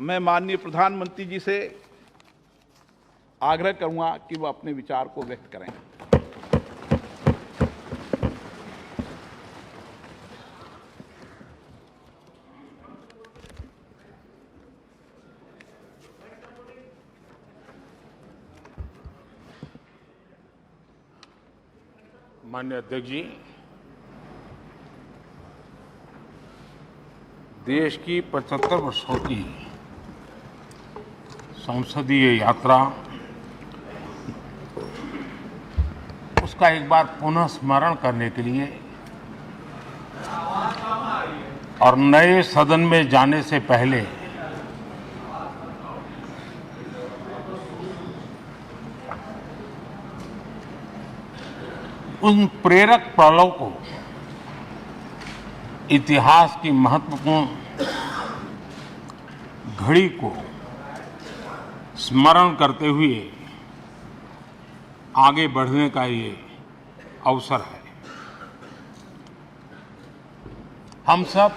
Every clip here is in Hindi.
मैं माननीय प्रधानमंत्री जी से आग्रह करूंगा कि वो अपने विचार को व्यक्त करें। माननीय अध्यक्ष जी, देश की 75 वर्षों की संसदीय यात्रा, उसका एक बार पुनः स्मरण करने के लिए और नए सदन में जाने से पहले उन प्रेरक पलों को, इतिहास की महत्वपूर्ण घड़ी को स्मरण करते हुए आगे बढ़ने का ये अवसर है। हम सब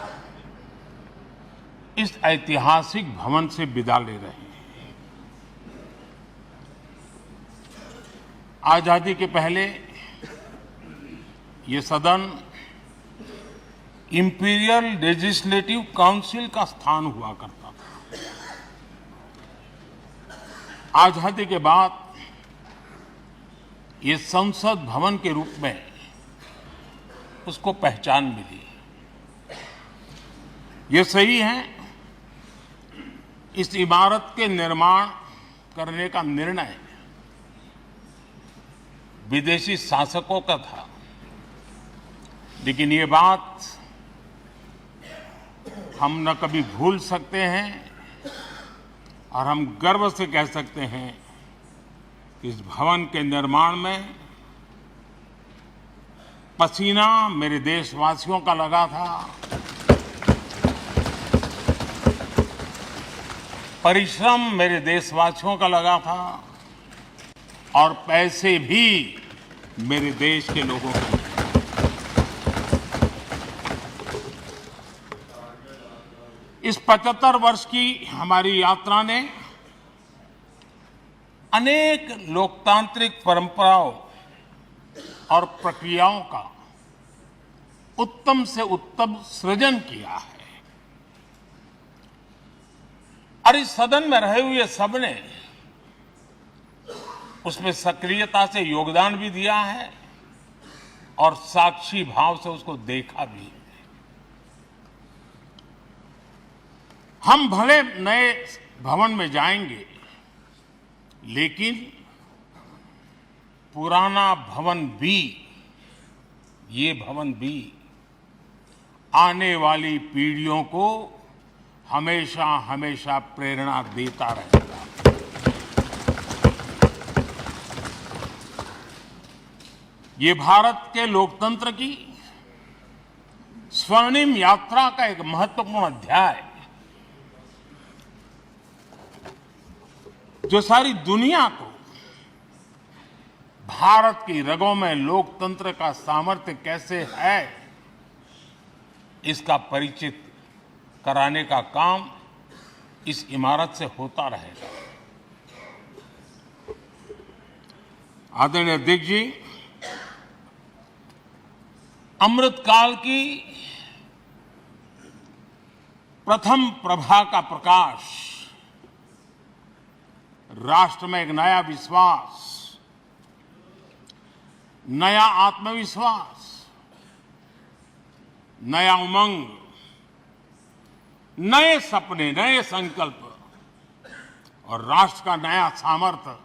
इस ऐतिहासिक भवन से विदा ले रहे हैं। आजादी के पहले ये सदन इंपीरियल लेजिस्लेटिव काउंसिल का स्थान हुआ करता था। आजादी के बाद ये संसद भवन के रूप में उसको पहचान मिली। ये सही है, इस इमारत के निर्माण करने का निर्णय विदेशी शासकों का था, लेकिन ये बात हम न कभी भूल सकते हैं और हम गर्व से कह सकते हैं कि इस भवन के निर्माण में पसीना मेरे देशवासियों का लगा था, परिश्रम मेरे देशवासियों का लगा था और पैसे भी मेरे देश के लोगों के। इस 75 वर्ष की हमारी यात्रा ने अनेक लोकतांत्रिक परंपराओं और प्रक्रियाओं का उत्तम से उत्तम सृजन किया है और इस सदन में रहे हुए सबने उसमें सक्रियता से योगदान भी दिया है और साक्षी भाव से उसको देखा भी है। हम भले नए भवन में जाएंगे, लेकिन पुराना भवन भी, ये भवन भी आने वाली पीढ़ियों को हमेशा हमेशा प्रेरणा देता रहेगा। ये भारत के लोकतंत्र की स्वर्णिम यात्रा का एक महत्वपूर्ण अध्याय, जो सारी दुनिया को भारत की रगों में लोकतंत्र का सामर्थ्य कैसे है, इसका परिचित कराने का काम इस इमारत से होता रहेगा। आदरणीय अध्यक्ष जी, अमृतकाल की प्रथम प्रभा का प्रकाश राष्ट्र में एक नया विश्वास, नया आत्मविश्वास, नया उमंग, नए सपने, नए संकल्प और राष्ट्र का नया सामर्थ्य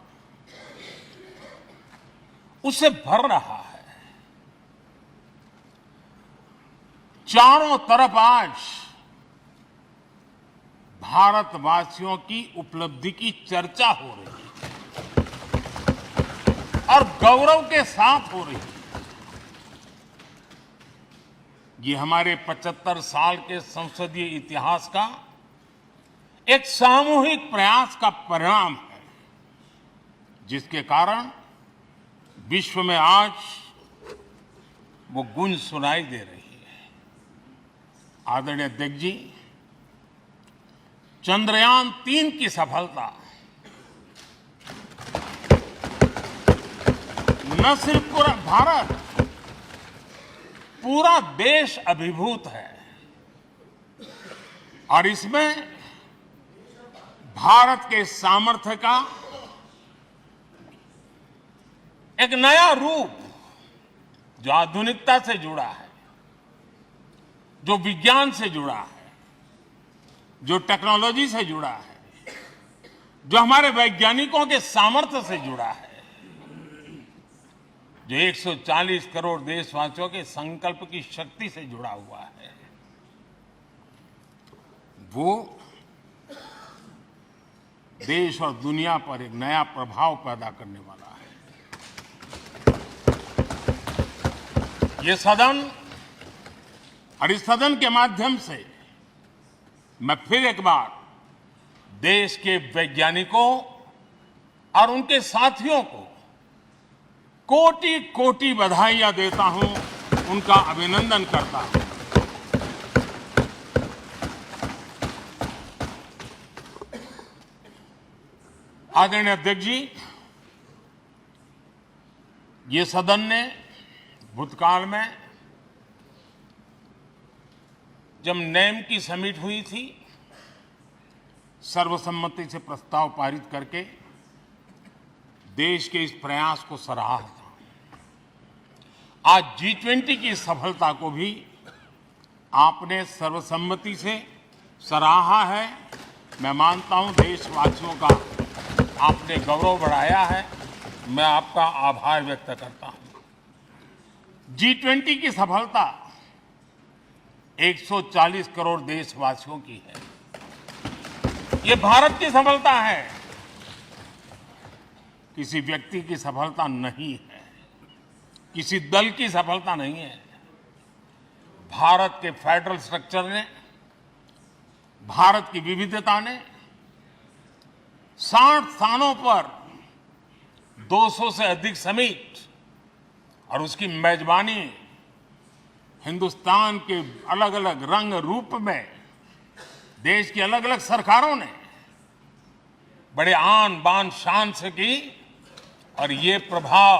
उसे भर रहा है। चारों तरफ आज भारतवासियों की उपलब्धि की चर्चा हो रही है और गौरव के साथ हो रही है। ये हमारे 75 साल के संसदीय इतिहास का एक सामूहिक प्रयास का परिणाम है, जिसके कारण विश्व में आज वो गूंज सुनाई दे रही है। आदरणीय अध्यक्ष जी, चंद्रयान-3 की सफलता न सिर्फ पूरा भारत, पूरा देश अभिभूत है और इसमें भारत के सामर्थ्य का एक नया रूप जो आधुनिकता से जुड़ा है, जो विज्ञान से जुड़ा है, जो टेक्नोलॉजी से जुड़ा है, जो हमारे वैज्ञानिकों के सामर्थ्य से जुड़ा है, जो 140 करोड़ देशवासियों के संकल्प की शक्ति से जुड़ा हुआ है, वो देश और दुनिया पर एक नया प्रभाव पैदा करने वाला है। ये सदन और इस सदन के माध्यम से मैं फिर एक बार देश के वैज्ञानिकों और उनके साथियों को कोटि कोटि बधाइयां देता हूं, उनका अभिनंदन करता हूं। आदरणीय अध्यक्ष जी, ये सदन ने भूतकाल में जब नेम की समिट हुई थी, सर्वसम्मति से प्रस्ताव पारित करके देश के इस प्रयास को सराहा था। आज G20 की सफलता को भी आपने सर्वसम्मति से सराहा है। मैं मानता हूं देशवासियों का आपने गौरव बढ़ाया है, मैं आपका आभार व्यक्त करता हूं। G20 की सफलता 140 करोड़ देशवासियों की है। ये भारत की सफलता है, किसी व्यक्ति की सफलता नहीं है, किसी दल की सफलता नहीं है। भारत के फेडरल स्ट्रक्चर ने, भारत की विविधता ने 60 स्थानों पर 200 से अधिक समिट और उसकी मेजबानी हिंदुस्तान के अलग अलग रंग रूप में देश की अलग अलग सरकारों ने बड़े आन बान शान से की और ये प्रभाव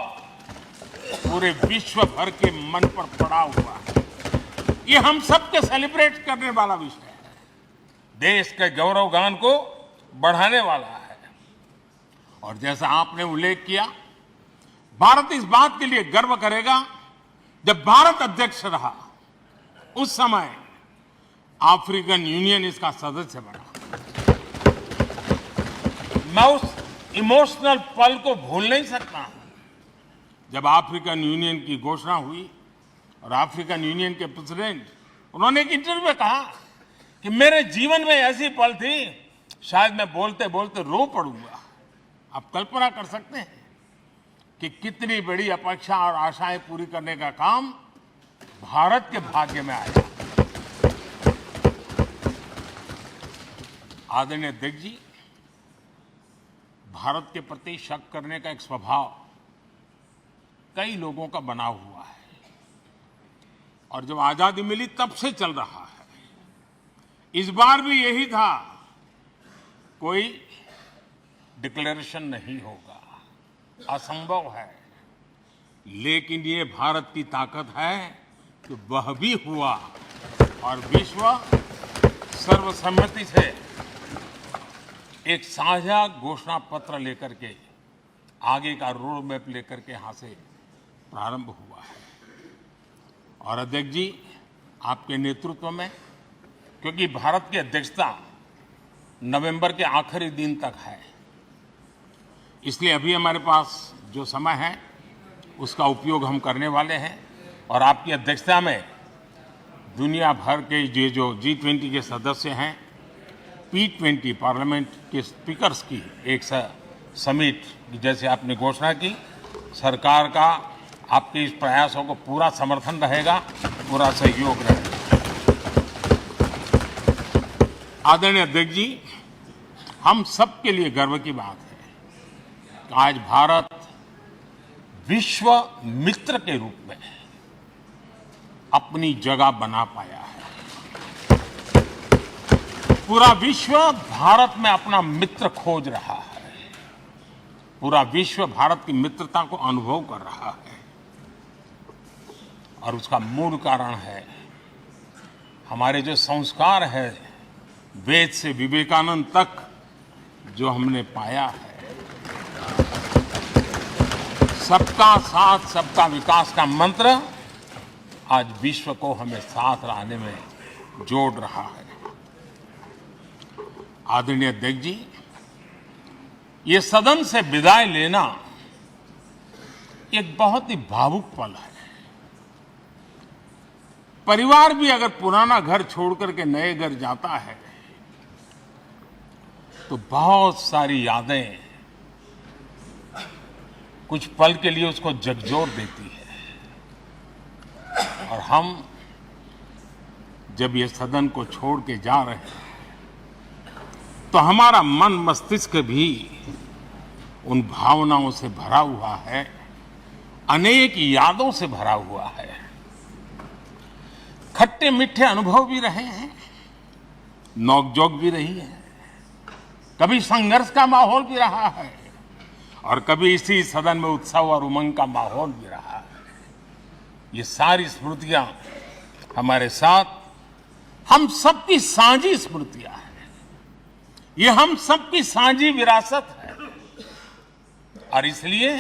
पूरे विश्व भर के मन पर पड़ा हुआ है। ये हम सबके सेलिब्रेट करने वाला विषय है, देश के गौरवगान को बढ़ाने वाला है। और जैसा आपने उल्लेख किया, भारत इस बात के लिए गर्व करेगा, जब भारत अध्यक्ष रहा उस समय अफ्रीकन यूनियन इसका सदस्य बना। मैं उस इमोशनल पल को भूल नहीं सकता जब अफ्रीकन यूनियन की घोषणा हुई और अफ्रीकन यूनियन के प्रेसिडेंट, उन्होंने एक इंटरव्यू में कहा कि मेरे जीवन में ऐसी पल थी, शायद मैं बोलते बोलते रो पड़ूंगा। आप कल्पना कर सकते हैं कि कितनी बड़ी अपेक्षा और आशाएं पूरी करने का काम भारत के भाग्य में आया। आदरणीय अध्यक्ष जी, भारत के प्रति शक करने का एक स्वभाव कई लोगों का बना हुआ है और जब आजादी मिली तब से चल रहा है। इस बार भी यही था, कोई डिक्लेरेशन नहीं होगा, असंभव है। लेकिन ये भारत की ताकत है कि वह भी हुआ और विश्व सर्वसम्मति से एक साझा घोषणा पत्र लेकर के आगे का रोड मैप लेकर के यहां से प्रारंभ हुआ है। और अध्यक्ष जी, आपके नेतृत्व में, क्योंकि भारत की अध्यक्षता नवंबर के आखिरी दिन तक है, इसलिए अभी हमारे पास जो समय है उसका उपयोग हम करने वाले हैं और आपकी अध्यक्षता में दुनिया भर के ये जो G20 के सदस्य हैं, P20 पार्लियामेंट के स्पीकर्स की एक समिट जैसे आपने घोषणा की, सरकार का आपके इस प्रयासों को पूरा समर्थन रहेगा, पूरा सहयोग रहेगा। आदरणीय अध्यक्ष जी, हम सबके लिए गर्व की बात है कि आज भारत विश्व मित्र के रूप में अपनी जगह बना पाया है। पूरा विश्व भारत में अपना मित्र खोज रहा है। पूरा विश्व भारत की मित्रता को अनुभव कर रहा है और उसका मूल कारण है हमारे जो संस्कार है, वेद से विवेकानंद तक जो हमने पाया है। सबका साथ सबका विकास का मंत्र आज विश्व को हमें साथ लाने में जोड़ रहा है। आदरणीय अध्यक्ष जी, ये सदन से विदाई लेना एक बहुत ही भावुक पल है। परिवार भी अगर पुराना घर छोड़ करके नए घर जाता है तो बहुत सारी यादें कुछ पल के लिए उसको झकझोर देती है। और हम जब ये सदन को छोड़ के जा रहे हैं तो हमारा मन मस्तिष्क भी उन भावनाओं से भरा हुआ है, अनेक यादों से भरा हुआ है। खट्टे मीठे अनुभव भी रहे हैं, नोकझोंक भी रही है, कभी संघर्ष का माहौल भी रहा है और कभी इसी सदन में उत्सव और उमंग का माहौल भी रहा है। ये सारी स्मृतियां हमारे साथ हम सबकी साझी स्मृतियां हैं। ये हम सबकी साझी विरासत है और इसलिए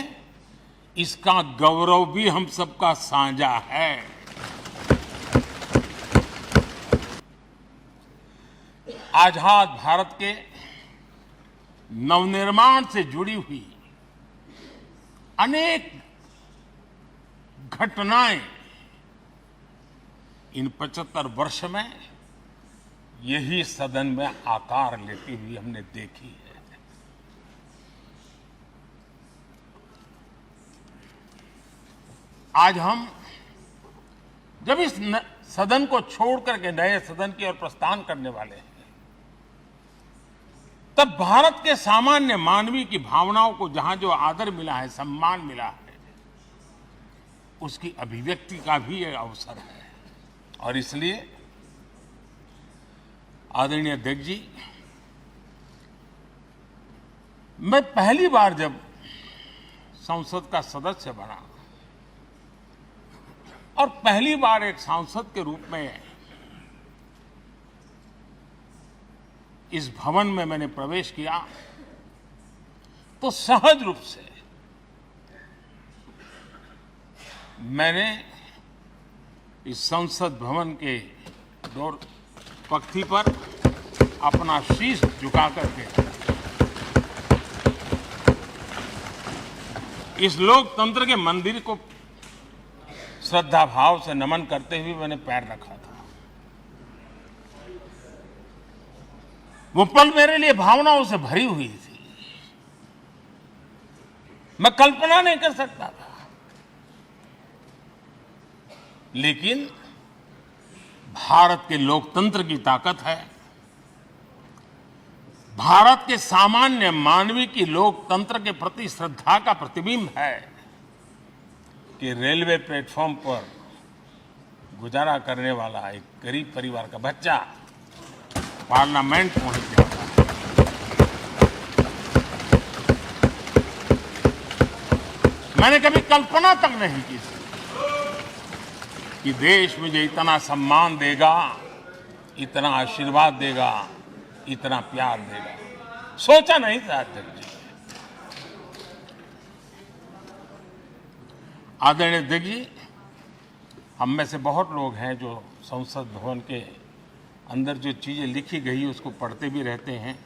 इसका गौरव भी हम सबका साझा है। आजाद भारत के नवनिर्माण से जुड़ी हुई अनेक घटनाएं इन 75 वर्ष में यही सदन में आकार लेती हुई हमने देखी है। आज हम जब इस सदन को छोड़ करके नए सदन की ओर प्रस्थान करने वाले हैं, तब भारत के सामान्य मानवीय की भावनाओं को जहां जो आदर मिला है, सम्मान मिला है, उसकी अभिव्यक्ति का भी एक अवसर है। और इसलिए आदरणीय अध्यक्ष जी, मैं पहली बार जब संसद का सदस्य बना और पहली बार एक सांसद के रूप में इस भवन में मैंने प्रवेश किया तो सहज रूप से मैंने इस संसद भवन के डोर पक्ति पर अपना शीश झुका करके इस लोकतंत्र के मंदिर को श्रद्धा भाव से नमन करते हुए मैंने पैर रखा था। वो पल मेरे लिए भावनाओं से भरी हुई थी। मैं कल्पना नहीं कर सकता था, लेकिन भारत के लोकतंत्र की ताकत है, भारत के सामान्य मानवीय की लोकतंत्र के प्रति श्रद्धा का प्रतिबिंब है कि रेलवे प्लेटफॉर्म पर गुजारा करने वाला एक गरीब परिवार का बच्चा पार्लियामेंट पहुंच जाता है। मैंने कभी कल्पना तक नहीं की कि देश मुझे इतना सम्मान देगा, इतना आशीर्वाद देगा, इतना प्यार देगा। सोचा नहीं था अध्यक्ष जी। आदरणीय अध्यक्ष जी, हम में से बहुत लोग हैं जो संसद भवन के अंदर जो चीजें लिखी गई उसको पढ़ते भी रहते हैं,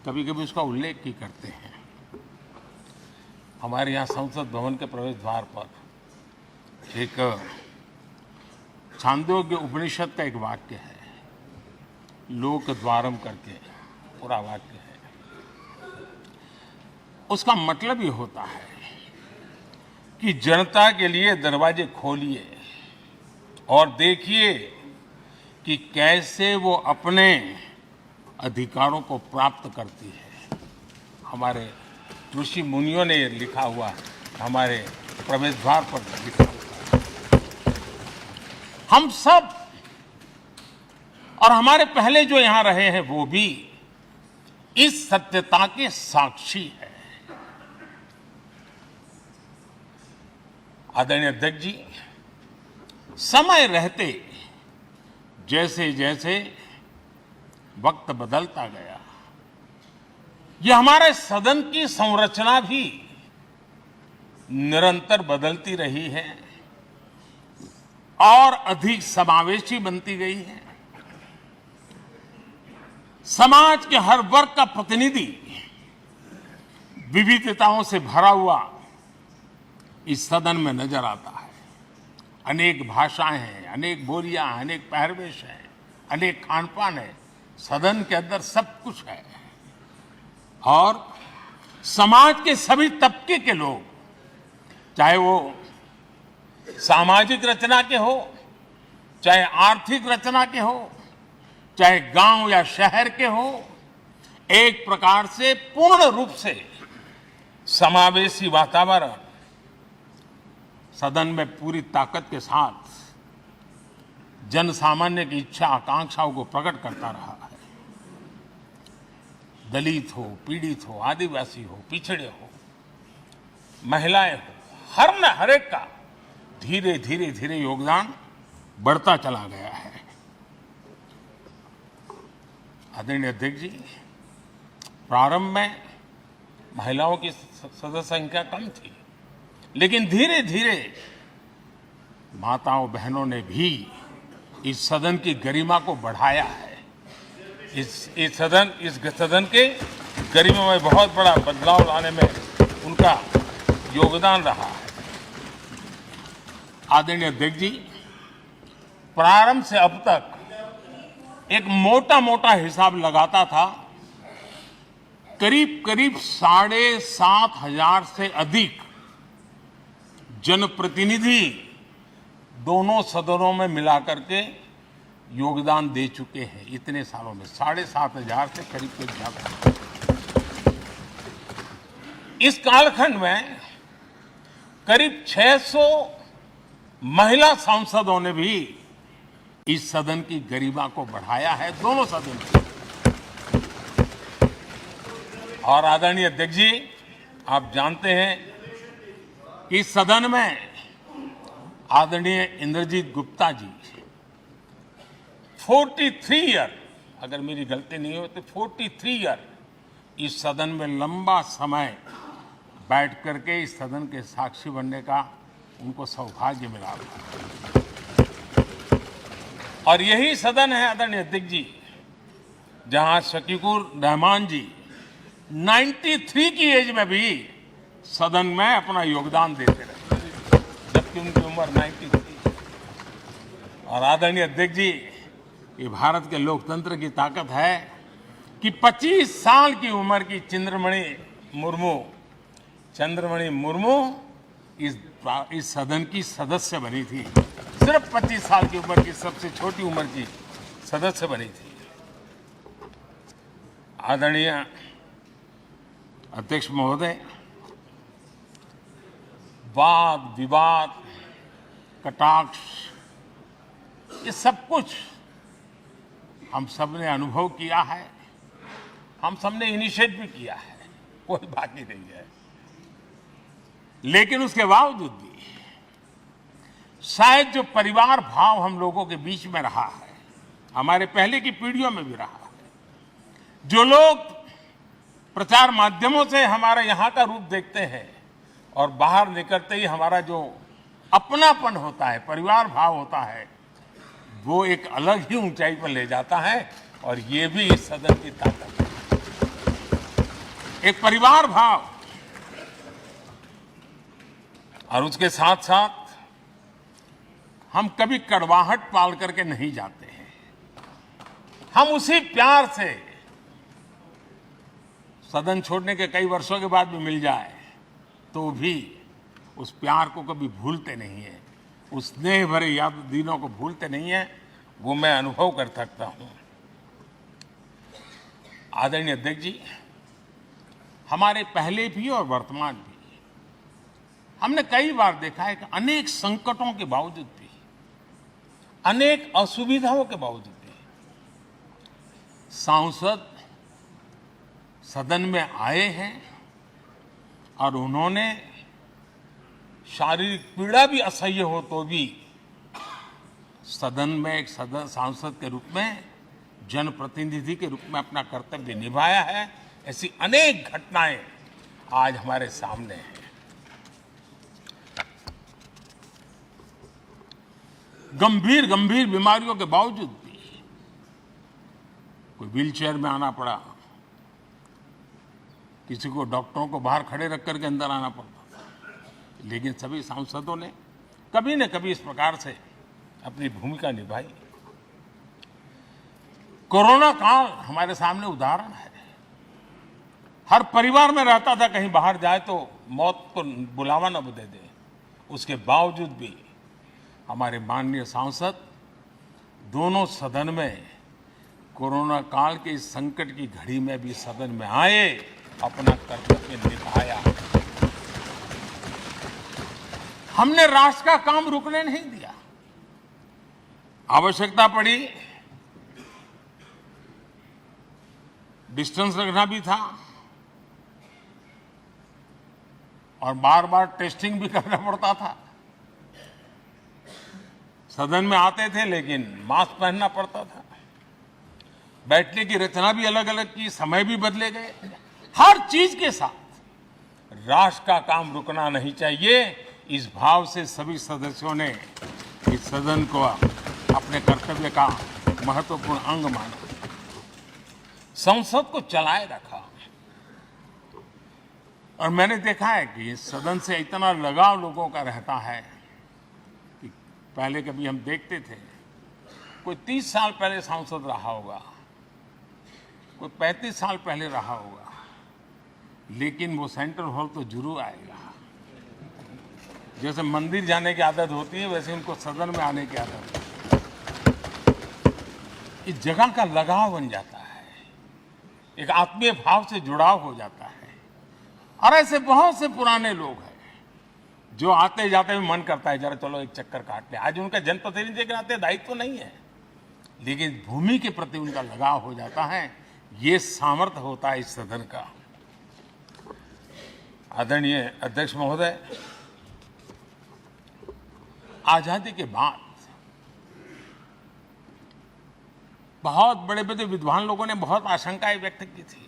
कभी कभी उसका उल्लेख भी करते हैं। हमारे यहाँ संसद भवन के प्रवेश द्वार पर एक छांदोग्य उपनिषद का एक वाक्य है, लोक द्वारम करके पूरा वाक्य है। उसका मतलब ये होता है कि जनता के लिए दरवाजे खोलिए और देखिए कि कैसे वो अपने अधिकारों को प्राप्त करती है। हमारे ऋषि मुनियों ने लिखा हुआ, हमारे प्रवेश द्वार पर लिखा हुआ। हम सब और हमारे पहले जो यहां रहे हैं वो भी इस सत्यता के साक्षी है। आदरणीय अध्यक्ष जी, समय रहते जैसे जैसे वक्त बदलता गया, यह हमारे सदन की संरचना भी निरंतर बदलती रही है और अधिक समावेशी बनती गई है। समाज के हर वर्ग का प्रतिनिधि विविधताओं से भरा हुआ इस सदन में नजर आता है। अनेक भाषाएं हैं, अनेक बोलियां हैं, अनेक पहरवेश हैं, अनेक खानपान है। सदन के अंदर सब कुछ है और समाज के सभी तबके के लोग, चाहे वो सामाजिक रचना के हो, चाहे आर्थिक रचना के हो, चाहे गांव या शहर के हो, एक प्रकार से पूर्ण रूप से समावेशी वातावरण सदन में पूरी ताकत के साथ जन सामान्य की इच्छा आकांक्षाओं को प्रकट करता रहा है। दलित हो, पीड़ित हो, आदिवासी हो, पिछड़े हो, महिलाएं हो, हर एक का धीरे धीरे धीरे योगदान बढ़ता चला गया है। आदरणीय अध्यक्ष जी, प्रारंभ में महिलाओं की सदस्य संख्या कम थी, लेकिन धीरे धीरे माताओं बहनों ने भी इस सदन की गरिमा को बढ़ाया है। इस सदन के गरिमा में बहुत बड़ा बदलाव लाने में उनका योगदान रहा है। आदरणीय अध्यक्ष जी, प्रारंभ से अब तक एक मोटा हिसाब लगाता था, करीब करीब 7,500 से अधिक जनप्रतिनिधि दोनों सदनों में मिलाकर के योगदान दे चुके हैं। इतने सालों में 7,500 से करीब ज्यादा। इस कालखंड में करीब 600 महिला सांसदों ने भी इस सदन की गरिमा को बढ़ाया है, दोनों सदन की। और आदरणीय अध्यक्ष जी, आप जानते हैं कि इस सदन में आदरणीय इंद्रजीत गुप्ता जी 43 ईयर, अगर मेरी गलती नहीं हो तो 43 ईयर इस सदन में लंबा समय बैठ करके इस सदन के साक्षी बनने का उनको सौभाग्य मिला। और यही सदन है आदरणीय अध्यक्ष जी, जहां शकीकुर रहमान जी 93 की एज में भी सदन में अपना योगदान देते रहे, जबकि उनकी उम्र 93। और आदरणीय अध्यक्ष जी, ये भारत के लोकतंत्र की ताकत है कि 25 साल की उम्र की चंद्रमणि मुर्मू इस सदन की सदस्य बनी थी। सिर्फ 25 साल की उम्र की सबसे छोटी उम्र की सदस्य बनी थी। आदरणीय अध्यक्ष महोदय, वाद विवाद, कटाक्ष, ये सब कुछ हम सब ने अनुभव किया है, हम सब ने इनिशिएट भी किया है, कोई बाकी नहीं है। लेकिन उसके बावजूद भी शायद जो परिवार भाव हम लोगों के बीच में रहा है, हमारे पहले की पीढ़ियों में भी रहा है, जो लोग प्रचार माध्यमों से हमारे यहाँ का रूप देखते हैं और बाहर निकलते ही हमारा जो अपनापन होता है, परिवार भाव होता है, वो एक अलग ही ऊंचाई पर ले जाता है। और ये भी इस सदन की ताकत है, एक परिवार भाव। और उसके साथ साथ हम कभी कड़वाहट पाल करके नहीं जाते हैं। हम उसी प्यार से सदन छोड़ने के कई वर्षों के बाद भी मिल जाए तो भी उस प्यार को कभी भूलते नहीं है, उस स्नेह भरे याद दिनों को भूलते नहीं है। वो मैं अनुभव कर सकता हूं। आदरणीय अध्यक्ष जी, हमारे पहले भी और वर्तमान भी हमने कई बार देखा है कि अनेक संकटों के बावजूद भी, अनेक असुविधाओं के बावजूद भी सांसद सदन में आए हैं और उन्होंने शारीरिक पीड़ा भी असह्य हो तो भी सदन में एक सांसद के रूप में, जनप्रतिनिधि के रूप में अपना कर्तव्य निभाया है। ऐसी अनेक घटनाएं आज हमारे सामने हैं। गंभीर गंभीर बीमारियों के बावजूद भी कोई व्हीलचेयर में आना पड़ा, किसी को डॉक्टरों को बाहर खड़े रख करके अंदर आना पड़ता था, लेकिन सभी सांसदों ने कभी न कभी इस प्रकार से अपनी भूमिका निभाई। कोरोना काल हमारे सामने उदाहरण है। हर परिवार में रहता था कहीं बाहर जाए तो मौत को बुलावा न दे दे, उसके बावजूद भी हमारे माननीय सांसद दोनों सदन में कोरोना काल के इस संकट की घड़ी में भी सदन में आए, अपना कर्तव्य निभाया। हमने राष्ट्र का काम रुकने नहीं दिया। आवश्यकता पड़ी, डिस्टेंस रखना भी था और बार बार टेस्टिंग भी करना पड़ता था। सदन में आते थे लेकिन मास्क पहनना पड़ता था। बैठने की रचना भी अलग अलग की, समय भी बदले गए। हर चीज के साथ राष्ट्र का काम रुकना नहीं चाहिए, इस भाव से सभी सदस्यों ने इस सदन को अपने कर्तव्य का महत्वपूर्ण अंग माना, संसद को चलाए रखा। और मैंने देखा है कि इस सदन से इतना लगाव लोगों का रहता है कि पहले कभी हम देखते थे कोई 30 साल पहले सांसद रहा होगा, कोई 35 साल पहले रहा होगा, लेकिन वो सेंट्रल हॉल तो जरूर आएगा। जैसे मंदिर जाने की आदत होती है वैसे उनको सदन में आने की आदत है। इस जगह का लगाव बन जाता है, एक आत्मीय भाव से जुड़ाव हो जाता है। और ऐसे बहुत से पुराने लोग हैं जो आते जाते में मन करता है जरा चलो एक चक्कर काट ले। आज उनका जनप्रतिनिधि के नाते दायित्व नहीं है, लेकिन भूमि के प्रति उनका लगाव हो जाता है। ये सामर्थ्य होता है इस सदन का। आदरणीय अध्यक्ष महोदय, आजादी के बाद बहुत बड़े बड़े विद्वान लोगों ने बहुत आशंकाएं व्यक्त की थी।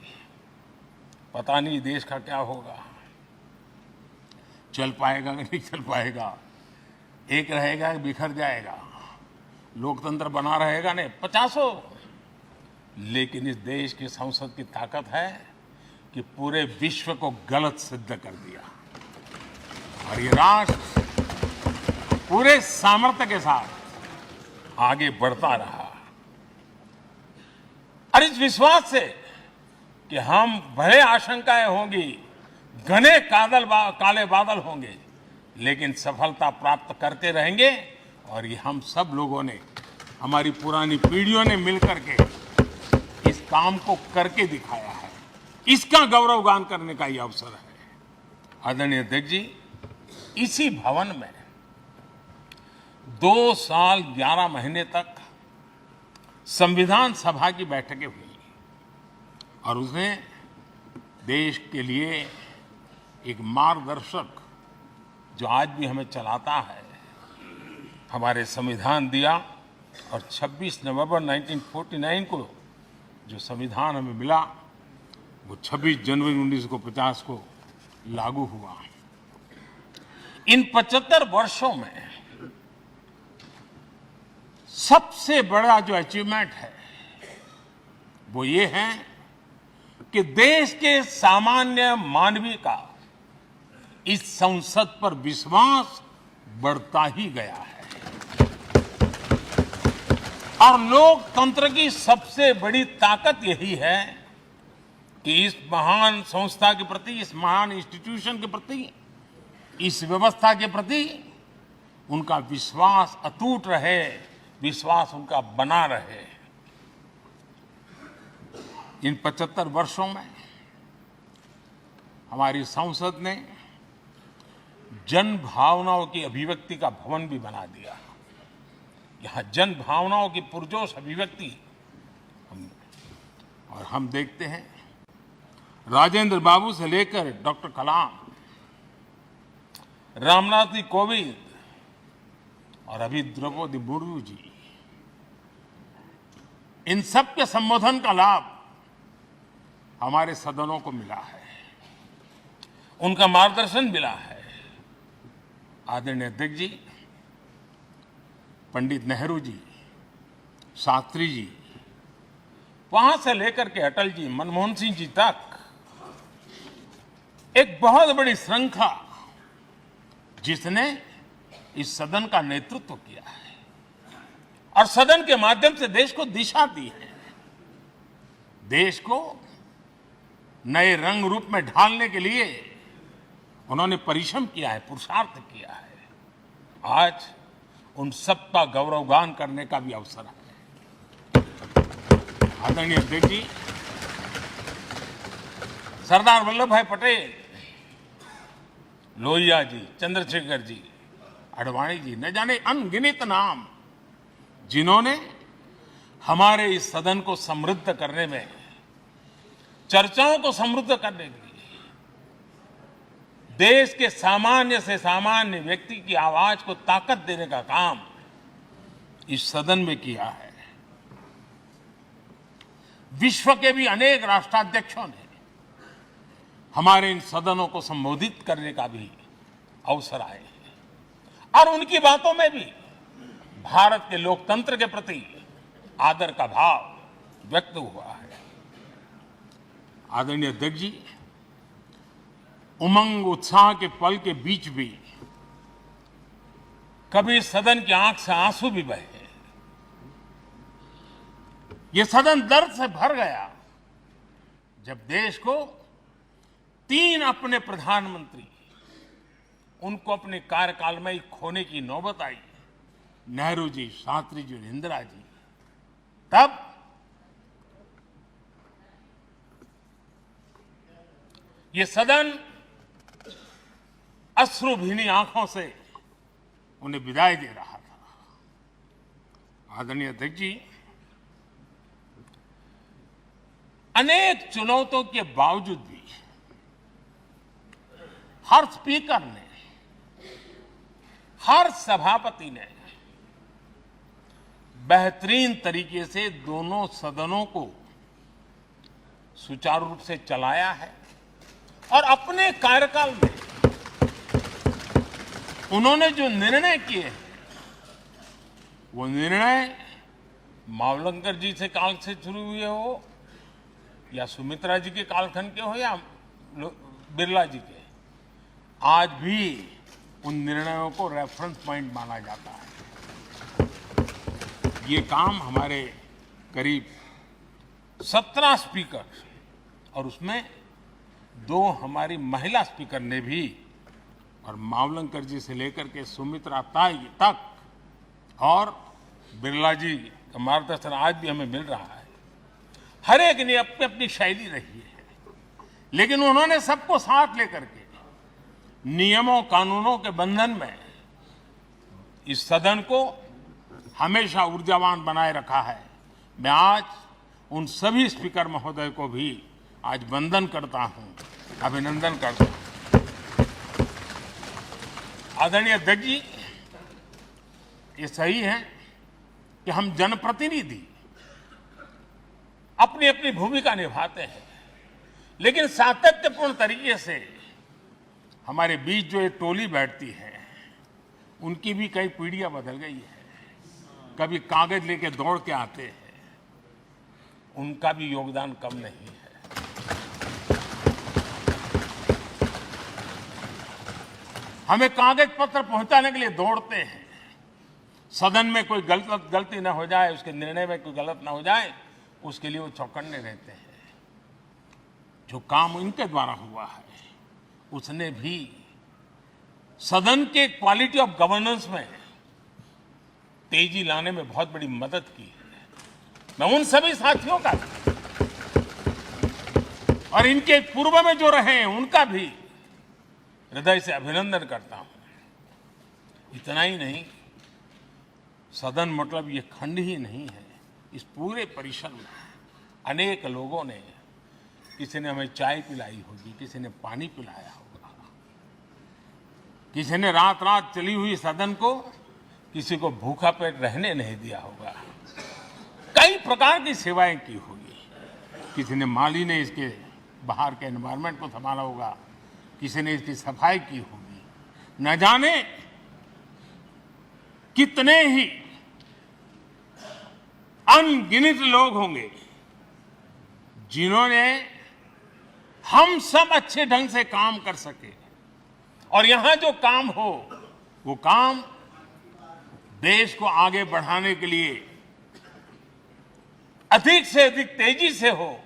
पता नहीं देश का क्या होगा, चल पाएगा कि नहीं चल पाएगा, एक रहेगा कि बिखर जाएगा, लोकतंत्र बना रहेगा नहीं, 50। लेकिन इस देश की संसद की ताकत है कि पूरे विश्व को गलत सिद्ध कर दिया और ये राष्ट्र पूरे सामर्थ्य के साथ आगे बढ़ता रहा। और इस विश्वास से कि हम भले आशंकाएं होंगी, घने काले बादल होंगे, लेकिन सफलता प्राप्त करते रहेंगे। और ये हम सब लोगों ने, हमारी पुरानी पीढ़ियों ने मिलकर के इस काम को करके दिखाया है। इसका गौरवगान करने का ये अवसर है। आदरणीय अध्यक्ष जी, इसी भवन में 2 साल 11 महीने तक संविधान सभा की बैठकें हुई और उसने देश के लिए एक मार्गदर्शक जो आज भी हमें चलाता है, हमारे संविधान दिया। और 26 नवंबर 1949 को जो संविधान हमें मिला वो 26 जनवरी 1950 को लागू हुआ। इन 75 वर्षों में सबसे बड़ा जो अचीवमेंट है वो ये है कि देश के सामान्य मानवी का इस संसद पर विश्वास बढ़ता ही गया है। और लोकतंत्र की सबसे बड़ी ताकत यही है कि इस महान संस्था के प्रति, इस महान इंस्टीट्यूशन के प्रति, इस व्यवस्था के प्रति उनका विश्वास अटूट रहे, विश्वास उनका बना रहे। इन 75 वर्षों में हमारी संसद ने जन भावनाओं की अभिव्यक्ति का भवन भी बना दिया। यहाँ जन भावनाओं की पुरजोश अभिव्यक्ति और हम देखते हैं राजेंद्र बाबू से लेकर डॉक्टर कलाम, रामनाथ जी कोविंद और अभी द्रौपदी मुर्मू जी, इन सब के संबोधन का लाभ हमारे सदनों को मिला है, उनका मार्गदर्शन मिला है। आदरणीय अध्यक्ष जी, पंडित नेहरू जी, शास्त्री जी, वहां से लेकर के अटल जी, मनमोहन सिंह जी तक एक बहुत बड़ी श्रृंखला जिसने इस सदन का नेतृत्व किया है और सदन के माध्यम से देश को दिशा दी है, देश को नए रंग रूप में ढालने के लिए उन्होंने परिश्रम किया है, पुरुषार्थ किया है। आज उन सबका गौरवगान करने का भी अवसर है। आदरणीय अध्यक्ष जी, सरदार वल्लभ भाई पटेल, लोहिया जी, चंद्रशेखर जी, आडवाणी जी, न जाने अनगिनत नाम, जिन्होंने हमारे इस सदन को समृद्ध करने में, चर्चाओं को समृद्ध करने के लिए, देश के सामान्य से सामान्य व्यक्ति की आवाज को ताकत देने का काम इस सदन में किया है। विश्व के भी अनेक राष्ट्राध्यक्षों ने हमारे इन सदनों को संबोधित करने का भी अवसर आए हैं और उनकी बातों में भी भारत के लोकतंत्र के प्रति आदर का भाव व्यक्त हुआ है। आदरणीय अध्यक्ष जी, उमंग उत्साह के पल के बीच भी कभी सदन की आंख से आंसू भी बहे। ये सदन दर्द से भर गया जब देश को 3 अपने प्रधानमंत्री उनको अपने कार्यकाल में ही खोने की नौबत आई, नेहरू जी, शास्त्री जी और इंदिरा जी। तब ये सदन अश्रुभीनी आंखों से उन्हें विदाई दे रहा था। आदरणीय अध्यक्ष जी, अनेक चुनौतियों के बावजूद भी हर स्पीकर ने, हर सभापति ने बेहतरीन तरीके से दोनों सदनों को सुचारू रूप से चलाया है और अपने कार्यकाल में उन्होंने जो निर्णय किए हैं, वो निर्णय मावलंकर जी से काल से शुरू हुए हो या सुमित्रा जी के कालखंड के हो या बिरला जी के, आज भी उन निर्णयों को रेफरेंस पॉइंट माना जाता है। ये काम हमारे करीब 17 स्पीकर और उसमें 2 हमारी महिला स्पीकर ने भी, और मावलंकर जी से लेकर के सुमित्रा ताई तक और बिरला जी का मार्गदर्शन आज भी हमें मिल रहा है। हर एक ने अपनी अपनी शैली रही है, लेकिन उन्होंने सबको साथ लेकर के नियमों कानूनों के बंधन में इस सदन को हमेशा ऊर्जावान बनाए रखा है। मैं आज उन सभी स्पीकर महोदय को भी आज वंदन करता हूं, अभिनंदन करता हूं। आदरणीय अध्यक्ष जी, ये सही है कि हम जनप्रतिनिधि अपनी अपनी भूमिका निभाते हैं, लेकिन सातत्यपूर्ण तरीके से हमारे बीच जो एक टोली बैठती है, उनकी भी कई पीढ़ियां बदल गई है। कभी कागज लेके दौड़ के आते हैं, उनका भी योगदान कम नहीं है। हमें कागज पत्र पहुंचाने के लिए दौड़ते हैं, सदन में कोई गलती ना हो जाए, उसके निर्णय में कोई गलत ना हो जाए, उसके लिए वो चौकन्ने रहते हैं। जो काम इनके द्वारा हुआ है, उसने भी सदन के क्वालिटी ऑफ गवर्नेंस में तेजी लाने में बहुत बड़ी मदद की है। मैं उन सभी साथियों का और इनके पूर्व में जो रहे हैं उनका भी हृदय से अभिनंदन करता हूं। इतना ही नहीं, सदन मतलब ये खंड ही नहीं है, इस पूरे परिसर में अनेक लोगों ने, किसी ने हमें चाय पिलाई होगी, किसी ने पानी पिलाया होगा, किसी ने रात रात चली हुई सदन को किसी को भूखा पेट रहने नहीं दिया होगा। कई प्रकार की सेवाएं की होगी। किसी ने माली ने इसके बाहर के एनवायरनमेंट को संभाला होगा, किसी ने इसकी सफाई की होगी। न जाने कितने ही अनगिनत लोग होंगे जिन्होंने हम सब अच्छे ढंग से काम कर सके, और यहां जो काम हो वो काम देश को आगे बढ़ाने के लिए अधिक से अधिक तेजी से हो,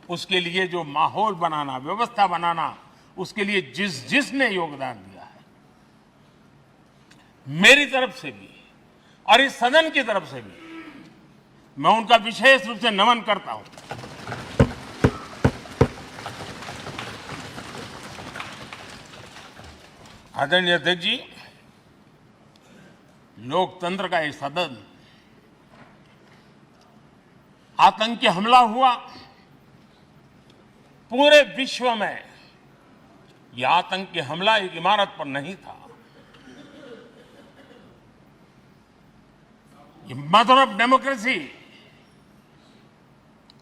उसके लिए जो माहौल बनाना, व्यवस्था बनाना, उसके लिए जिसने योगदान दिया है, मेरी तरफ से भी और इस सदन की तरफ से भी मैं उनका विशेष रूप से नमन करता हूं। आदरणीय अध्यक्ष जी, लोकतंत्र का एक सदन, आतंकी हमला हुआ, पूरे विश्व में यह आतंकी हमला एक इमारत पर नहीं था, ये मदर ऑफ डेमोक्रेसी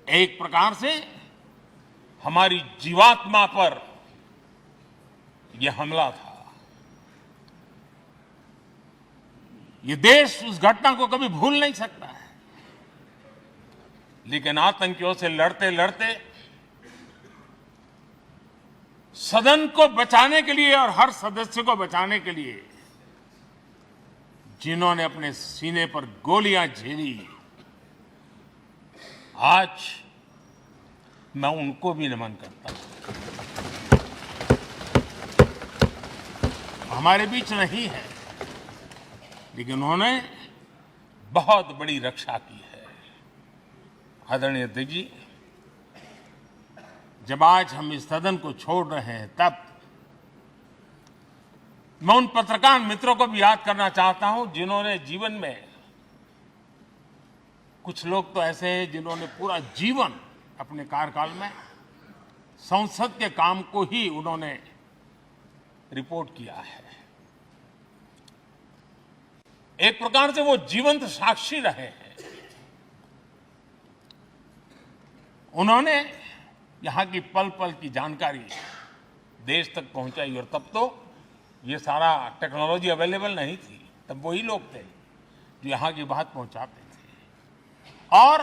एक प्रकार से हमारी जीवात्मा पर यह हमला था। ये देश उस घटना को कभी भूल नहीं सकता है, लेकिन आतंकियों से लड़ते लड़ते सदन को बचाने के लिए और हर सदस्य को बचाने के लिए जिन्होंने अपने सीने पर गोलियां झेली, आज मैं उनको भी नमन करता हूं। हमारे बीच नहीं है, लेकिन उन्होंने बहुत बड़ी रक्षा की है। आदरणीय अध्यक्ष जी, जब आज हम इस सदन को छोड़ रहे हैं, तब मैं उन पत्रकार मित्रों को भी याद करना चाहता हूं जिन्होंने जीवन में, कुछ लोग तो ऐसे हैं जिन्होंने पूरा जीवन अपने कार्यकाल में संसद के काम को ही उन्होंने रिपोर्ट किया है। एक प्रकार से वो जीवंत साक्षी रहे हैं। उन्होंने यहां की पल पल की जानकारी देश तक पहुंचाई, और तब तो ये सारा टेक्नोलॉजी अवेलेबल नहीं थी। तब वही लोग थे जो यहां की बात पहुंचाते थे, और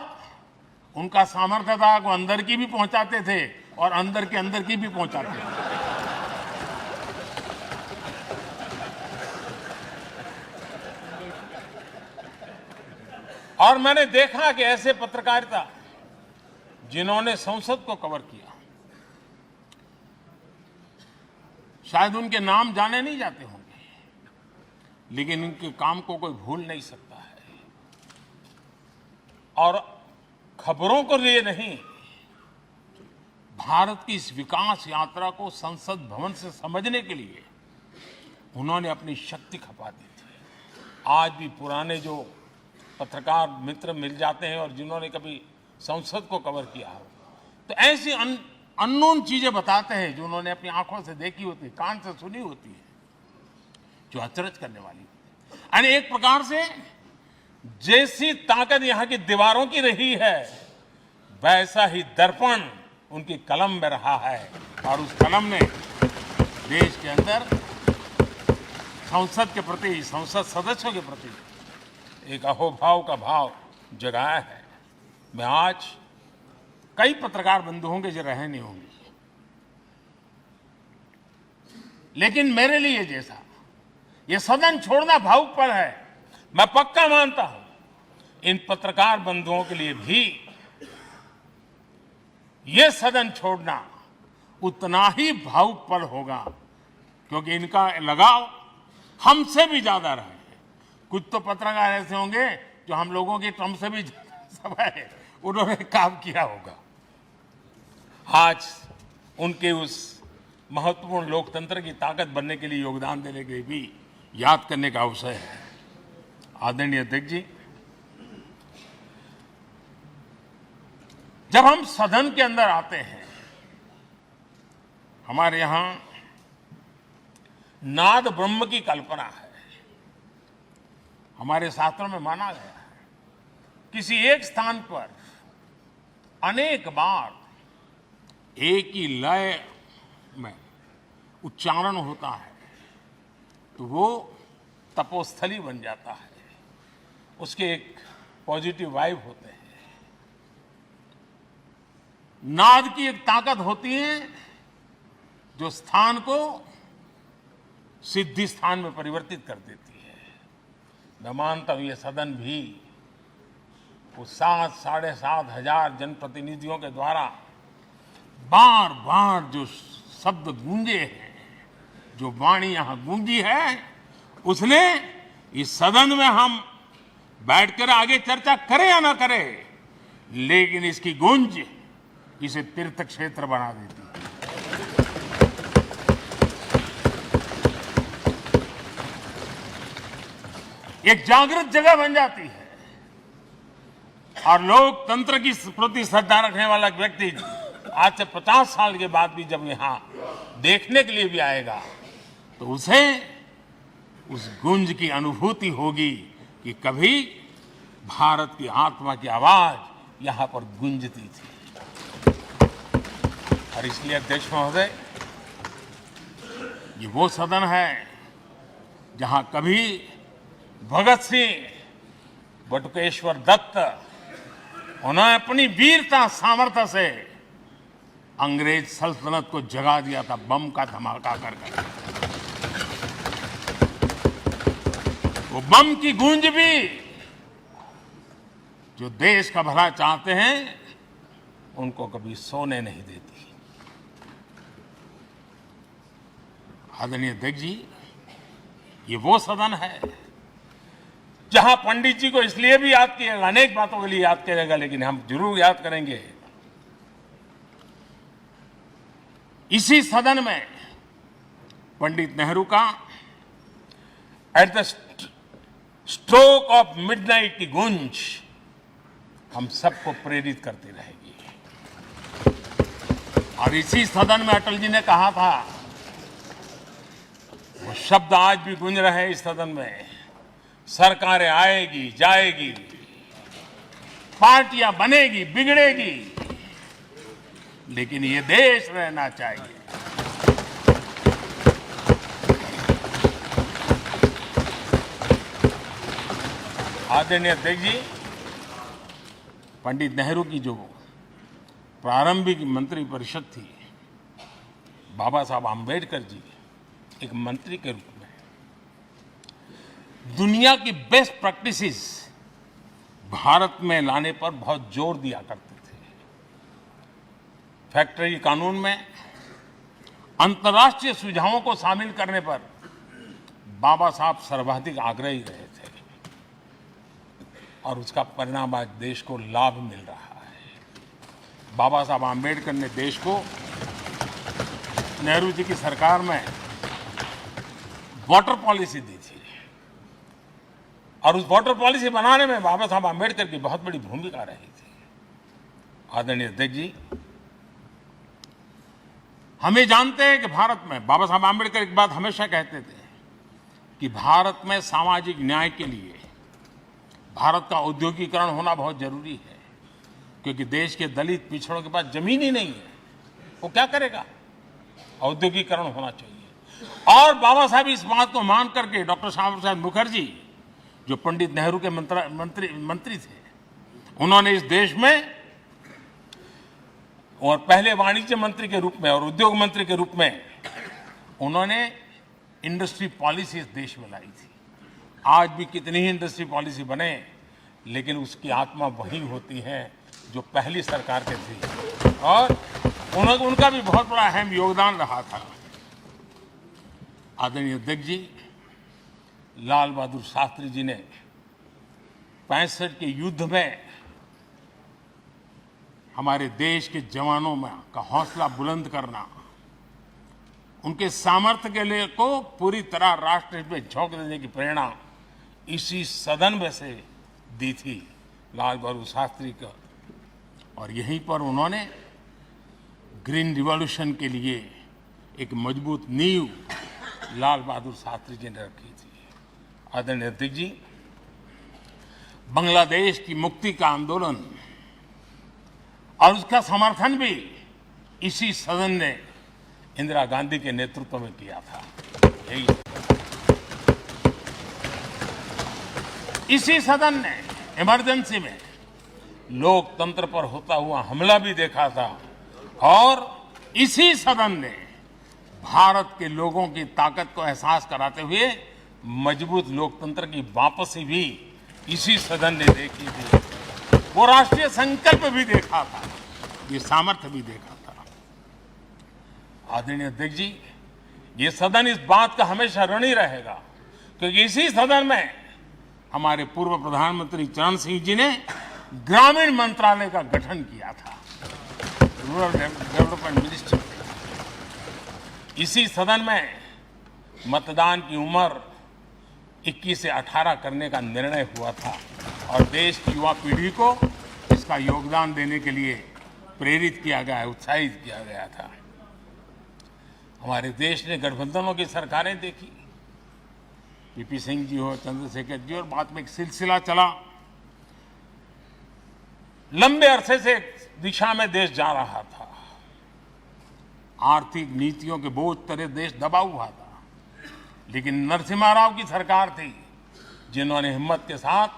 उनका सामर्थ्य था वो अंदर की भी पहुंचाते थे और अंदर की भी पहुंचाते थे। और मैंने देखा कि ऐसे पत्रकारिता जिन्होंने संसद को कवर किया, शायद उनके नाम जाने नहीं जाते होंगे, लेकिन उनके काम को कोई भूल नहीं सकता है। और खबरों को लिए नहीं, भारत की इस विकास यात्रा को संसद भवन से समझने के लिए उन्होंने अपनी शक्ति खपा दी थी। आज भी पुराने जो पत्रकार मित्र मिल जाते हैं और जिन्होंने कभी संसद को कवर किया हो, तो ऐसी अननोन चीजें बताते हैं जो उन्होंने अपनी आंखों से देखी होती है, कान से सुनी होती है, जो अचरज करने वाली होती है। यानी एक प्रकार से जैसी ताकत यहां की दीवारों की रही है, वैसा ही दर्पण उनकी कलम में रहा है, और उस कलम ने देश के अंदर संसद के प्रति, संसद सदस्यों के प्रति एक अहोभाव का भाव जगाया है। मैं आज कई पत्रकार बंधु होंगे जो रहे नहीं होंगे, लेकिन मेरे लिए जैसा ये सदन छोड़ना भावुकपन है, मैं पक्का मानता हूं इन पत्रकार बंधुओं के लिए भी ये सदन छोड़ना उतना ही भावुकपन होगा, क्योंकि इनका लगाव हमसे भी ज्यादा रहे। कुछ तो पत्रकार ऐसे होंगे जो हम लोगों की टर्म से भी समय उन्होंने काम किया होगा। आज उनके उस महत्वपूर्ण लोकतंत्र की ताकत बनने के लिए योगदान देने के लिए भी याद करने का अवसर है। आदरणीय अध्यक्ष जी, जब हम सदन के अंदर आते हैं, हमारे यहां नाद ब्रह्म की कल्पना है। हमारे शास्त्रों में माना गया है किसी एक स्थान पर अनेक बार एक ही लय में उच्चारण होता है तो वो तपोस्थली बन जाता है, उसके एक पॉजिटिव वाइब होते हैं। नाद की एक ताकत होती है जो स्थान को सिद्धि स्थान में परिवर्तित कर देती है। मैं मानता हूं ये सदन भी उस 7-7.5 हजार जनप्रतिनिधियों के द्वारा बार बार जो शब्द गूंजे हैं, जो वाणी यहां गूंजी है, उसने इस सदन में हम बैठकर आगे चर्चा करें या ना करें, लेकिन इसकी गूंज इसे तीर्थ क्षेत्र बना देती है। एक जागृत जगह बन जाती है और लोकतंत्र की प्रति श्रद्धा रखने वाला व्यक्ति आज से 50 साल के बाद भी जब यहां देखने के लिए भी आएगा तो उसे उस गूंज की अनुभूति होगी कि कभी भारत की आत्मा की आवाज यहां पर गूंजती थी। और इसलिए अध्यक्ष महोदय, ये वो सदन है जहां कभी भगत सिंह, बटुकेश्वर दत्त, उन्होंने अपनी वीरता सामर्थ्य से अंग्रेज सल्तनत को जगा दिया था बम का धमाका करके। वो बम की गूंज भी जो देश का भला चाहते हैं उनको कभी सोने नहीं देती। आदरणीय अध्यक्ष जी, ये वो सदन है जहां पंडित जी को इसलिए भी याद किएगा, अनेक बातों के लिए याद किएगा, लेकिन हम जरूर याद करेंगे इसी सदन में पंडित नेहरू का at the stroke of midnight की गूंज हम सबको प्रेरित करती रहेगी। और इसी सदन में अटल जी ने कहा था, वो शब्द आज भी गूंज रहे हैं इस सदन में, सरकारें आएगी जाएगी, पार्टियां बनेगी बिगड़ेगी, लेकिन ये देश रहना चाहिए। आदरणीय अध्यक्ष जी, पंडित नेहरू की जो प्रारंभिक मंत्री परिषद थी, बाबा साहब आम्बेडकर जी एक मंत्री के रूप में दुनिया की बेस्ट प्रैक्टिसेस भारत में लाने पर बहुत जोर दिया करते थे। फैक्ट्री कानून में अंतर्राष्ट्रीय सुझावों को शामिल करने पर बाबा साहब सर्वाधिक आग्रही रहे थे और उसका परिणाम आज देश को लाभ मिल रहा है। बाबा साहब आम्बेडकर ने देश को नेहरू जी की सरकार में वाटर पॉलिसी दी थी और उस वाटर पॉलिसी बनाने में बाबा साहब आम्बेडकर की बहुत बड़ी भूमिका रही थी। आदरणीय अध्यक्ष जी, हम ये जानते हैं कि भारत में बाबा साहब आम्बेडकर एक बात हमेशा कहते थे कि भारत में सामाजिक न्याय के लिए भारत का औद्योगिकरण होना बहुत जरूरी है, क्योंकि देश के दलित पिछड़ों के पास जमीन ही नहीं है, वो क्या करेगा? औद्योगिकरण होना चाहिए। और बाबा साहब इस बात को मान करके डॉक्टर श्यामा प्रसाद मुखर्जी, जो पंडित नेहरू के मंत्री थे, उन्होंने इस देश में और पहले वाणिज्य मंत्री के रूप में और उद्योग मंत्री के रूप में उन्होंने इंडस्ट्री पॉलिसी इस देश में लाई थी। आज भी कितनी ही इंडस्ट्री पॉलिसी बने, लेकिन उसकी आत्मा वही होती है जो पहली सरकार के थी और उनका भी बहुत बड़ा अहम योगदान रहा था। आदरणीय अध्यक्ष जी, लाल बहादुर शास्त्री जी ने 65 के युद्ध में हमारे देश के जवानों में का हौसला बुलंद करना, उनके सामर्थ्य के लिए को पूरी तरह राष्ट्र हित में झोंक देने की प्रेरणा इसी सदन में से दी थी लाल बहादुर शास्त्री का और यहीं पर उन्होंने ग्रीन रिवॉल्यूशन के लिए एक मजबूत नींव लाल बहादुर शास्त्री जी ने रखी थी। आदरणीय अध्यक्ष जी, बांग्लादेश की मुक्ति का आंदोलन और उसका समर्थन भी इसी सदन ने इंदिरा गांधी के नेतृत्व में किया था। इसी सदन ने इमरजेंसी में लोकतंत्र पर होता हुआ हमला भी देखा था और इसी सदन ने भारत के लोगों की ताकत को एहसास कराते हुए मजबूत लोकतंत्र की वापसी भी इसी सदन ने देखी थी। वो राष्ट्रीय संकल्प भी देखा था, ये सामर्थ्य भी देखा था। आदरणीय अध्यक्ष जी, ये सदन इस बात का हमेशा ऋणी रहेगा क्योंकि इसी सदन में हमारे पूर्व प्रधानमंत्री चरण सिंह जी ने ग्रामीण मंत्रालय का गठन किया था, रूरल डेवलपमेंट मिनिस्ट्री। इसी सदन में मतदान की उम्र 21 से 18 करने का निर्णय हुआ था और देश की युवा पीढ़ी को इसका योगदान देने के लिए प्रेरित किया गया, उत्साहित किया गया था। हमारे देश ने गठबंधनों की सरकारें देखी, पीपी सिंह जी हो, चंद्रशेखर जी, और बाद में एक सिलसिला चला। लंबे अरसे से एक दिशा में देश जा रहा था, आर्थिक नीतियों के बोझ तले देश दबा हुआ था, लेकिन नरसिम्हा राव की सरकार थी जिन्होंने हिम्मत के साथ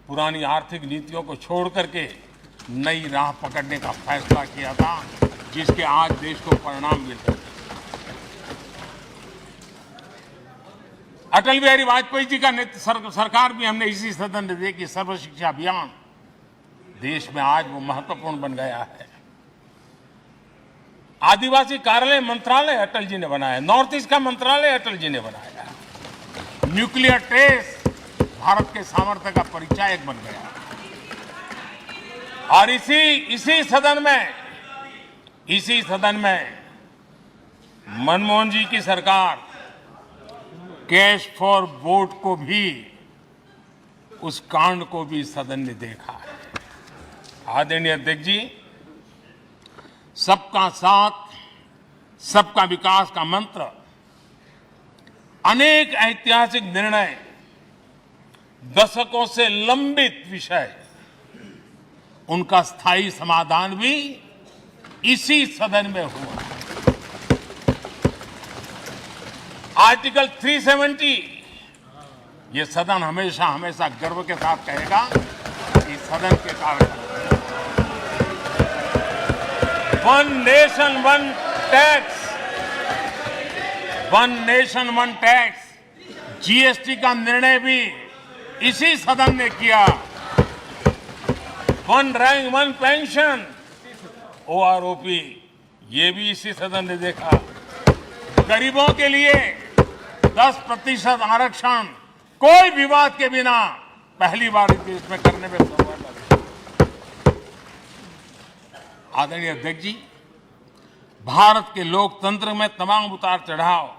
पुरानी आर्थिक नीतियों को छोड़ करके नई राह पकड़ने का फैसला किया था, जिसके आज देश को परिणाम मिल रहे हैं। अटल बिहारी वाजपेयी जी का सरकार भी हमने इसी सदन ने देखी। सर्व शिक्षा अभियान देश में आज वो महत्वपूर्ण बन गया है। आदिवासी कार्यालय मंत्रालय अटल जी ने बनाया, नॉर्थ ईस्ट का मंत्रालय अटल जी ने बनाया, न्यूक्लियर टेस्ट भारत के सामर्थ्य का परिचायक बन गया। और इसी सदन में मनमोहन जी की सरकार कैश फॉर वोट को भी, उस कांड को भी सदन ने देखा है। आदरणीय अध्यक्ष जी, सबका साथ सबका विकास का मंत्र, अनेक ऐतिहासिक निर्णय, दशकों से लंबित विषय, उनका स्थायी समाधान भी इसी सदन में हुआ। आर्टिकल 370, ये सदन हमेशा हमेशा गर्व के साथ कहेगा कि सदन के कारण one nation one tax, one nation one tax, GST का निर्णय भी इसी सदन ने किया। One rank one pension, OROP, ये भी इसी सदन ने देखा। गरीबों के लिए 10% आरक्षण कोई विवाद के बिना पहली बार इस देश में करने में सफल रहे। आदरणीय अध्यक्ष जी, भारत के लोकतंत्र में तमाम उतार चढ़ाव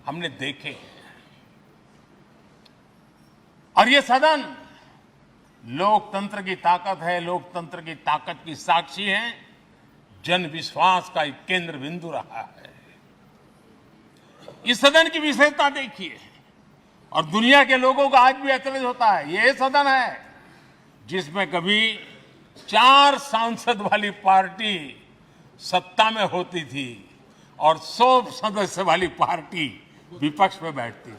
हमने देखे हैं और ये सदन लोकतंत्र की ताकत है, लोकतंत्र की ताकत की साक्षी है, जन विश्वास का एक केंद्र बिंदु रहा है। इस सदन की विशेषता देखिए और दुनिया के लोगों को आज भी आश्चर्य होता है। यह सदन है जिसमें कभी 4 सांसद वाली पार्टी सत्ता में होती थी और 100 सदस्य वाली पार्टी विपक्ष में बैठती थी।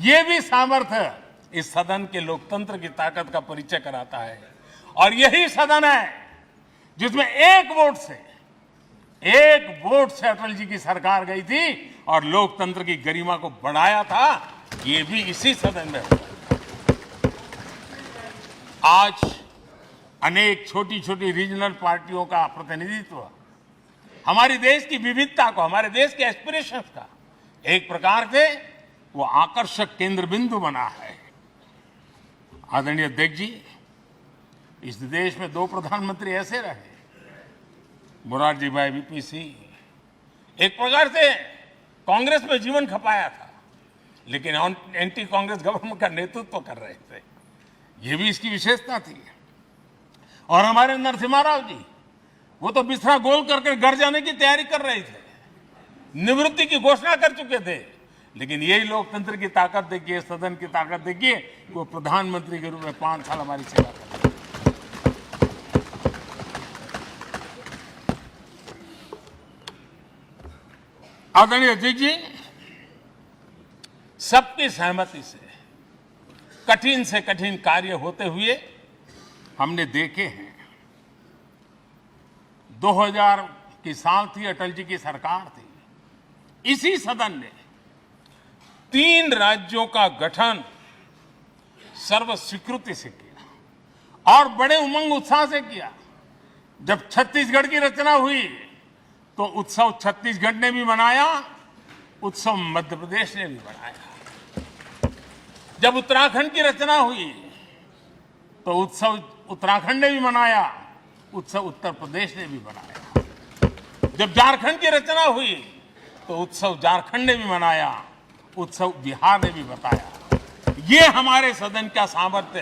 ये भी सामर्थ्य इस सदन के लोकतंत्र की ताकत का परिचय कराता है। और यही सदन है जिसमें एक वोट से अटल जी की सरकार गई थी और लोकतंत्र की गरिमा को बढ़ाया था। ये भी इसी सदन में हुआ। आज अनेक छोटी छोटी रीजनल पार्टियों का प्रतिनिधित्व हमारे देश की विविधता को, हमारे देश के एस्पिरेशंस का एक प्रकार से वो आकर्षक केंद्र बिंदु बना है। आदरणीय अध्यक्ष जी, इस देश में 2 प्रधानमंत्री ऐसे रहे, मोरारजी भाई, वीपी सिंह। एक प्रकार से कांग्रेस में जीवन खपाया था, लेकिन एंटी कांग्रेस गवर्नमेंट का नेतृत्व कर रहे थे। ये भी इसकी विशेषता थी। और हमारे नरसिम्हा राव जी, वो तो बिस्तरा गोल करके घर जाने की तैयारी कर रहे थे, निवृत्ति की घोषणा कर चुके थे। लेकिन यही लोकतंत्र की ताकत देखिए, सदन की ताकत देखिए, वो प्रधानमंत्री के रूप में 5 साल हमारी सेवा कर रहे। आदरणीय अध्यक्ष जी, सबकी सहमति से कठिन कार्य होते हुए हमने देखे हैं। 2000 की साल थी, अटल जी की सरकार थी। इसी सदन ने 3 राज्यों का गठन सर्वस्वीकृति से किया और बड़े उमंग उत्साह से किया। जब छत्तीसगढ़ की रचना हुई तो उत्सव छत्तीसगढ़ ने भी मनाया, उत्सव मध्य प्रदेश ने भी मनाया। जब उत्तराखंड की रचना हुई तो उत्सव उत्तराखंड ने भी मनाया, उत्सव उत्तर प्रदेश ने भी मनाया। जब झारखंड की रचना हुई तो उत्सव झारखंड ने भी मनाया, उत्सव बिहार ने भी बताया। ये हमारे सदन का सामर्थ्य,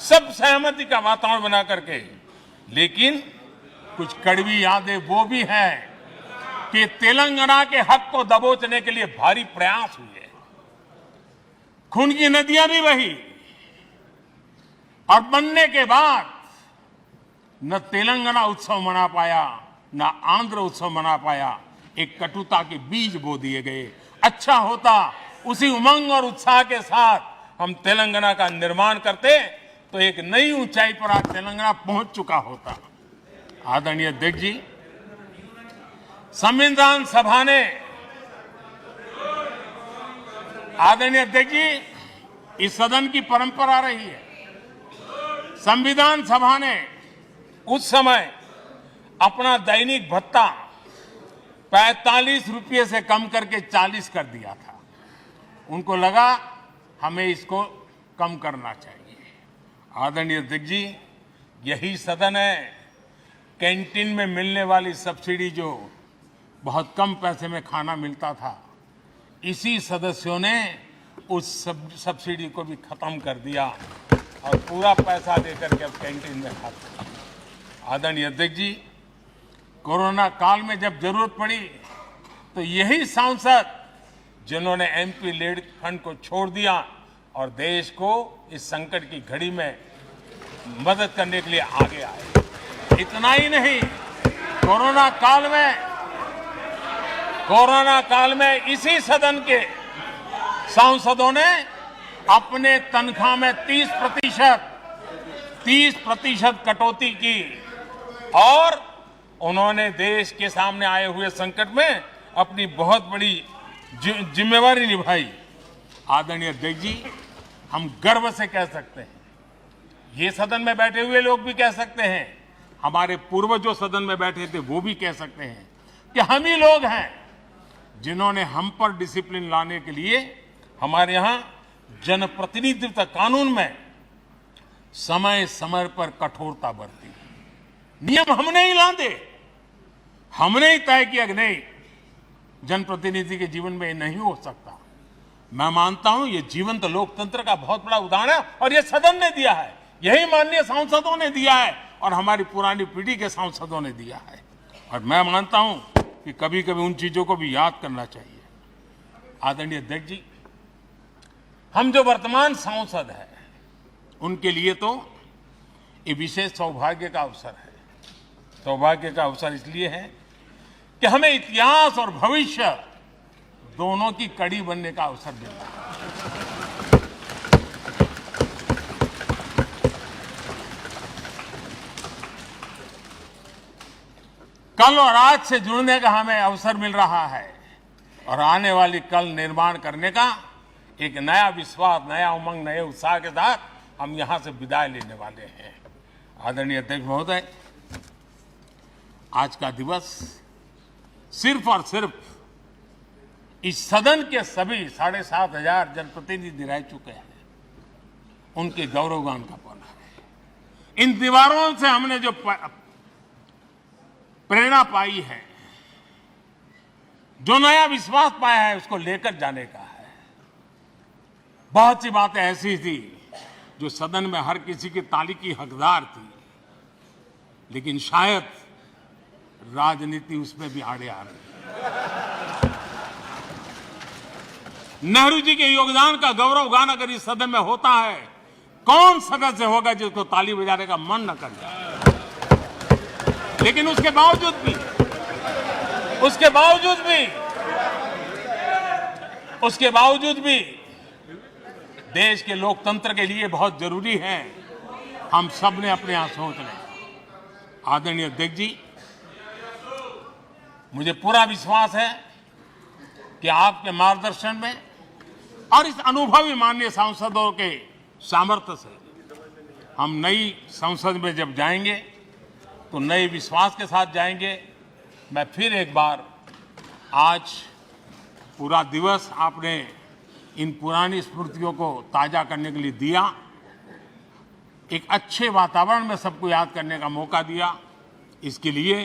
सब सहमति का वातावरण बना करके। लेकिन कुछ कड़वी यादें वो भी हैं कि तेलंगाना के हक को दबोचने के लिए भारी प्रयास हुए, खून की नदियां भी बही और बनने के बाद न तेलंगाना उत्सव मना पाया, न आंध्र उत्सव मना पाया। एक कटुता के बीज बो दिए गए। अच्छा होता उसी उमंग और उत्साह के साथ हम तेलंगाना का निर्माण करते तो एक नई ऊंचाई पर आज तेलंगाना पहुंच चुका होता। आदरणीय अध्यक्ष जी, संविधान सभा ने, आदरणीय अध्यक्ष जी, इस सदन की परंपरा रही है। संविधान सभा ने उस समय अपना दैनिक भत्ता 45 रुपये से कम करके 40 कर दिया था। उनको लगा हमें इसको कम करना चाहिए। आदरणीय अध्यक्ष जी, यही सदन है कैंटीन में मिलने वाली सब्सिडी, जो बहुत कम पैसे में खाना मिलता था, इसी सदस्यों ने उस सब्सिडी को भी खत्म कर दिया और पूरा पैसा देकर के अब कैंटीन में खाते हैं। आदरणीय अध्यक्ष जी, कोरोना काल में जब जरूरत पड़ी तो यही सांसद जिन्होंने एमपी लीड फंड को छोड़ दिया और देश को इस संकट की घड़ी में मदद करने के लिए आगे आए। इतना ही नहीं, कोरोना काल में इसी सदन के सांसदों ने अपने तनख्वाह में 30% कटौती की और उन्होंने देश के सामने आए हुए संकट में अपनी बहुत बड़ी जिम्मेवारी निभाई। आदरणीय अध्यक्ष जी, हम गर्व से कह सकते हैं, ये सदन में बैठे हुए लोग भी कह सकते हैं, हमारे पूर्वज जो सदन में बैठे थे वो भी कह सकते हैं कि हम ही लोग हैं जिन्होंने हम पर डिसिप्लिन लाने के लिए हमारे यहां जनप्रतिनिधित्व कानून में समय समय पर कठोरता बरती। नियम हमने ही लादे, हमने ही तय किया कि नहीं, जनप्रतिनिधि के जीवन में ये नहीं हो सकता। मैं मानता हूं ये जीवंत लोकतंत्र का बहुत बड़ा उदाहरण है और ये सदन ने दिया है, यही माननीय सांसदों ने दिया है और हमारी पुरानी पीढ़ी के सांसदों ने दिया है। और मैं मानता हूं कि कभी कभी उन चीजों को भी याद करना चाहिए। आदरणीय अध्यक्ष जी, हम जो वर्तमान सांसद हैं उनके लिए तो ये विशेष सौभाग्य का अवसर है। सौभाग्य का अवसर इसलिए है कि हमें इतिहास और भविष्य दोनों की कड़ी बनने का अवसर मिल रहा है। कल और आज से जुड़ने का हमें अवसर मिल रहा है और आने वाली कल निर्माण करने का एक नया विश्वास, नया उमंग, नए उत्साह के साथ हम यहां से विदाई लेने वाले हैं। आदरणीय अध्यक्ष महोदय, आज का दिवस सिर्फ और सिर्फ इस सदन के सभी 7,500 जनप्रतिनिधि रह चुके हैं उनके गौरवगान का पल है। इन दीवारों से हमने जो प्रेरणा पाई है, जो नया विश्वास पाया है, उसको लेकर जाने का है। बहुत सी बातें ऐसी थी जो सदन में हर किसी की ताली की हकदार थी। लेकिन शायद राजनीति उसमें भी आड़े आ रही है। नेहरू जी के योगदान का गौरव गान अगर इस सदन में होता है, कौन सदस्य होगा जिसको ताली बजाने का मन न कर जाए। लेकिन उसके बावजूद भी देश के लोकतंत्र के लिए बहुत जरूरी है हम सब ने अपने यहां सोच लें। आदरणीय अध्यक्ष जी, मुझे पूरा विश्वास है कि आपके मार्गदर्शन में और इस अनुभवी माननीय सांसदों के सामर्थ्य से हम नई संसद में जब जाएंगे तो नए विश्वास के साथ जाएंगे। मैं फिर एक बार आज पूरा दिवस आपने इन पुरानी स्मृतियों को ताजा करने के लिए दिया, एक अच्छे वातावरण में सबको याद करने का मौका दिया। इसके लिए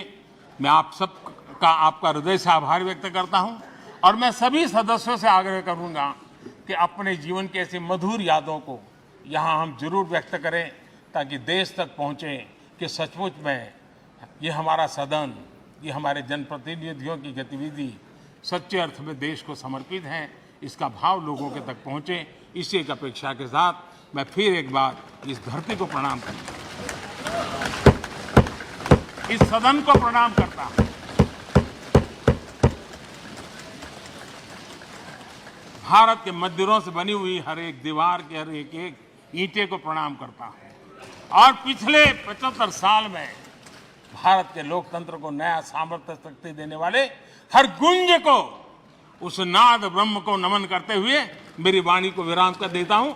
मैं आप सबका आपका हृदय से आभार व्यक्त करता हूं और मैं सभी सदस्यों से आग्रह करूंगा कि अपने जीवन की ऐसी मधुर यादों को यहां हम जरूर व्यक्त करें ताकि देश तक पहुंचे कि सचमुच में ये हमारा सदन, ये हमारे जनप्रतिनिधियों की गतिविधि सच्चे अर्थ में देश को समर्पित है, इसका भाव लोगों के तक पहुंचे। इसी एक अपेक्षा के साथ मैं फिर एक बार इस धरती को प्रणाम करता हूं, इस सदन को प्रणाम करता हूं। भारत के मंदिरों से बनी हुई हर एक दीवार के हर एक ईंटे को प्रणाम करता हूं और पिछले 75 साल में भारत के लोकतंत्र को नया सामर्थ्य शक्ति देने वाले हर गुंज को, उस नाद ब्रह्म को नमन करते हुए मेरी वाणी को विराम कर देता हूं।